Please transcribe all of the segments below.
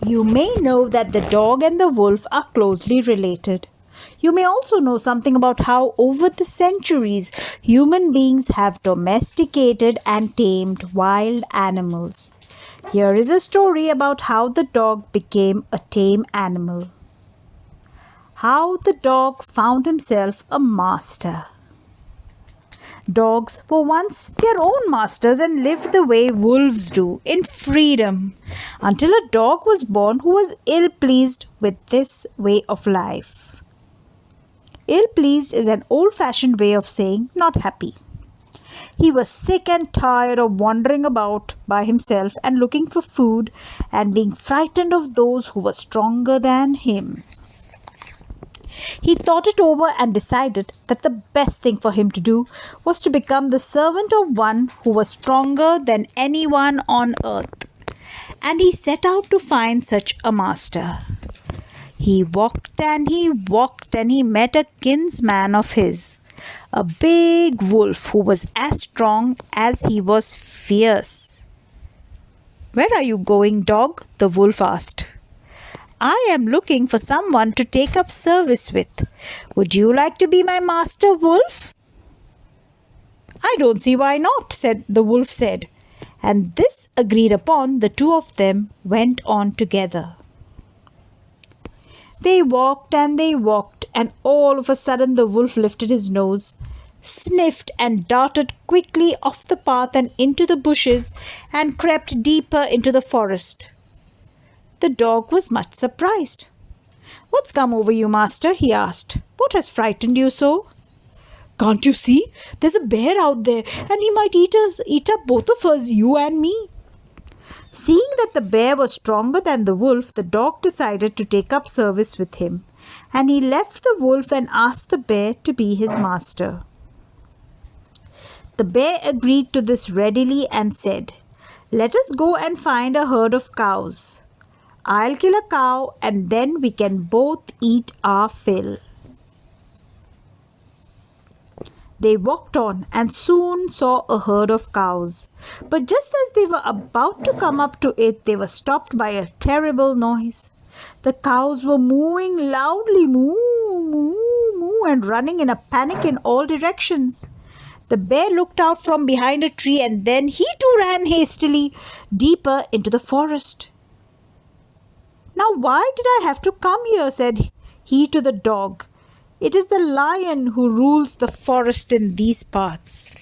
You may know that the dog and the wolf are closely related. You may also know something about how, over the centuries, human beings have domesticated and tamed wild animals. Here is a story about how the dog became a tame animal. How the dog found himself a master. Dogs were once their own masters and lived the way wolves do, in freedom, until a dog was born who was ill pleased with this way of life. Ill pleased is an old fashioned way of saying not happy. He was sick and tired of wandering about by himself and looking for food and being frightened of those who were stronger than him. He thought it over and decided that the best thing for him to do was to become the servant of one who was stronger than anyone on earth. And he set out to find such a master. He walked and he met a kinsman of his, a big wolf who was as strong as he was fierce. "Where are you going, dog?" the wolf asked. "I am looking for someone to take up service with. Would you like to be my master, wolf?" "I don't see why not," the wolf said. And this agreed upon, the two of them went on together. They walked, and all of a sudden the wolf lifted his nose, sniffed and darted quickly off the path and into the bushes and crept deeper into the forest. The dog was much surprised. "What's come over you, master?" he asked. "What has frightened you so?" "Can't you see? There's a bear out there, and he might eat up both of us, you and me." Seeing that the bear was stronger than the wolf, the dog decided to take up service with him, and he left the wolf and asked the bear to be his master. The bear agreed to this readily and said, "Let us go and find a herd of cows. I'll kill a cow and then we can both eat our fill." They walked on and soon saw a herd of cows. But just as they were about to come up to it, they were stopped by a terrible noise. The cows were mooing loudly, moo, moo, moo, and running in a panic in all directions. The bear looked out from behind a tree and then he too ran hastily deeper into the forest. "Now why did I have to come here?" said he to the dog. "It is the lion who rules the forest in these parts."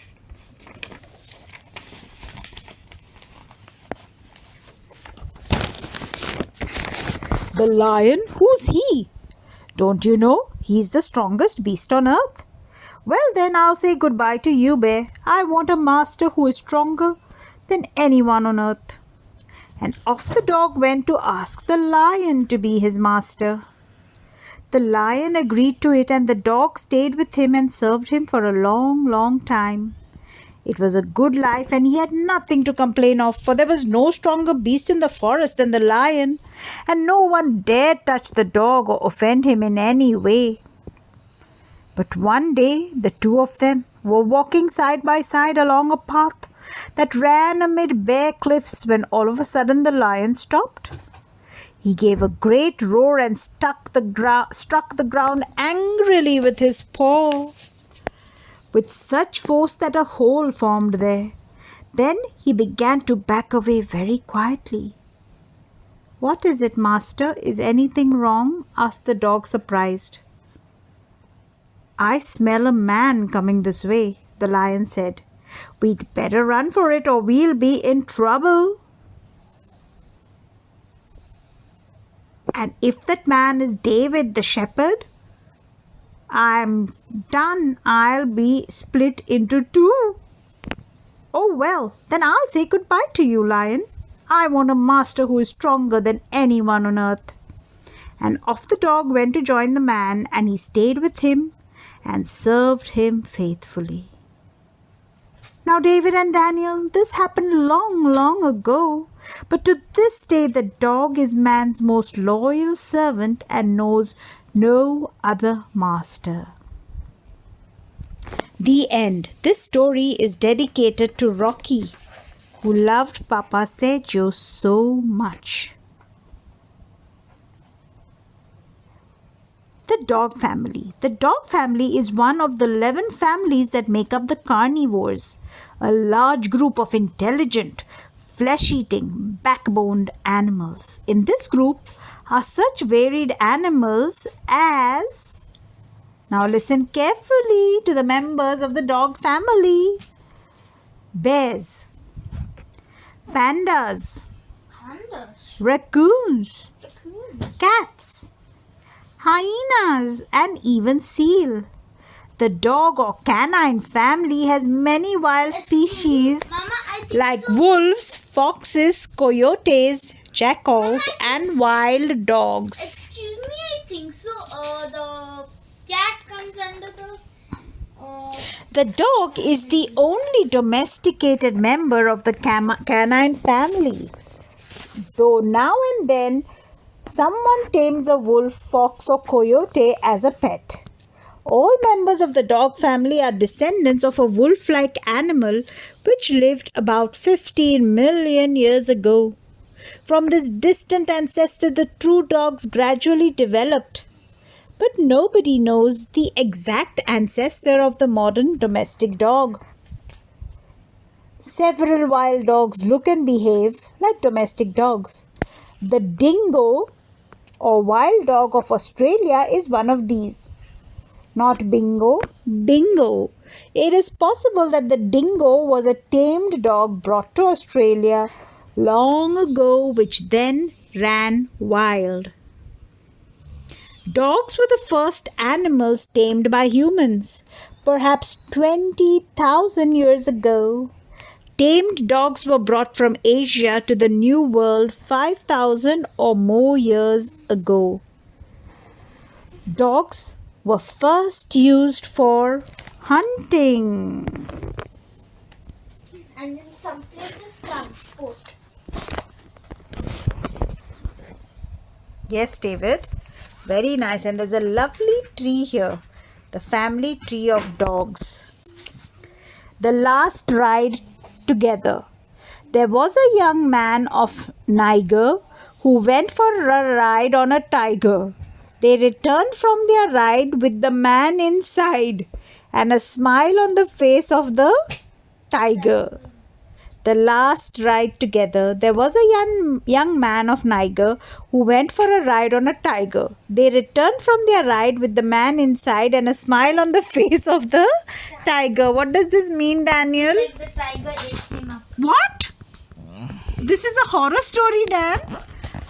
"The lion? Who's he?" "Don't you know? He's the strongest beast on earth." "Well then, I'll say goodbye to you, bear. I want a master who is stronger than anyone on earth." And off the dog went to ask the lion to be his master. The lion agreed to it, and the dog stayed with him and served him for a long, long time. It was a good life, and he had nothing to complain of, for there was no stronger beast in the forest than the lion, and no one dared touch the dog or offend him in any way. But one day the two of them were walking side by side along a path that ran amid bare cliffs when all of a sudden the lion stopped. He gave a great roar and struck the ground angrily with his paw, with such force that a hole formed there. Then he began to back away very quietly. "What is it, master? Is anything wrong?" asked the dog, surprised. "I smell a man coming this way," the lion said. "We'd better run for it or we'll be in trouble. And if that man is David the shepherd, I'm done. I'll be split into two." "Oh well, then I'll say goodbye to you, lion. I want a master who is stronger than anyone on earth." And off the dog went to join the man, and he stayed with him and served him faithfully. Now, David and Daniel, this happened long, long ago. But to this day, the dog is man's most loyal servant and knows no other master. The end. This story is dedicated to Rocky, who loved Papa Sergio so much. The dog family. The dog family is one of the 11 families that make up the carnivores, a large group of intelligent, flesh-eating, backboned animals. In this group are such varied animals as... Now listen carefully to the members of the dog family. Bears, pandas, raccoons, cats, hyenas, and even seal. The dog or canine family has many wild species like wolves, foxes, coyotes, jackals, and wild dogs. Excuse me, I think so. The cat comes under the. The dog is the only domesticated member of the canine family. Though now and then someone tames a wolf, fox, or coyote as a pet. All members of the dog family are descendants of a wolf-like animal which lived about 15 million years ago. From this distant ancestor, the true dogs gradually developed. But nobody knows the exact ancestor of the modern domestic dog. Several wild dogs look and behave like domestic dogs. The dingo or wild dog of Australia is one of these. Not bingo, dingo. It is possible that the dingo was a tamed dog brought to Australia long ago, which then ran wild. Dogs were the first animals tamed by humans, perhaps 20,000 years ago. Tamed dogs were brought from Asia to the New World 5,000 or more years ago. Dogs were first used for hunting. And in some places, transport. Yes, David. Very nice. And there's a lovely tree here. The family tree of dogs. The last ride together. There was a young man of Niger who went for a ride on a tiger. They returned from their ride with the man inside and a smile on the face of the tiger. The last ride together. There was a young man of Niger who went for a ride on a tiger. They returned from their ride with the man inside and a smile on the face of the tiger. What does this mean, Daniel? Like the tiger ate him up. What? This is a horror story, Dan.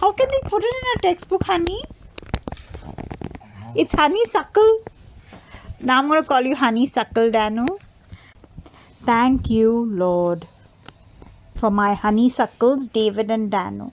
How can they put it in a textbook, honey? It's Honeysuckle. Now I'm going to call you Honeysuckle, Danu. Thank you, Lord, for my honeysuckles, David and Danu.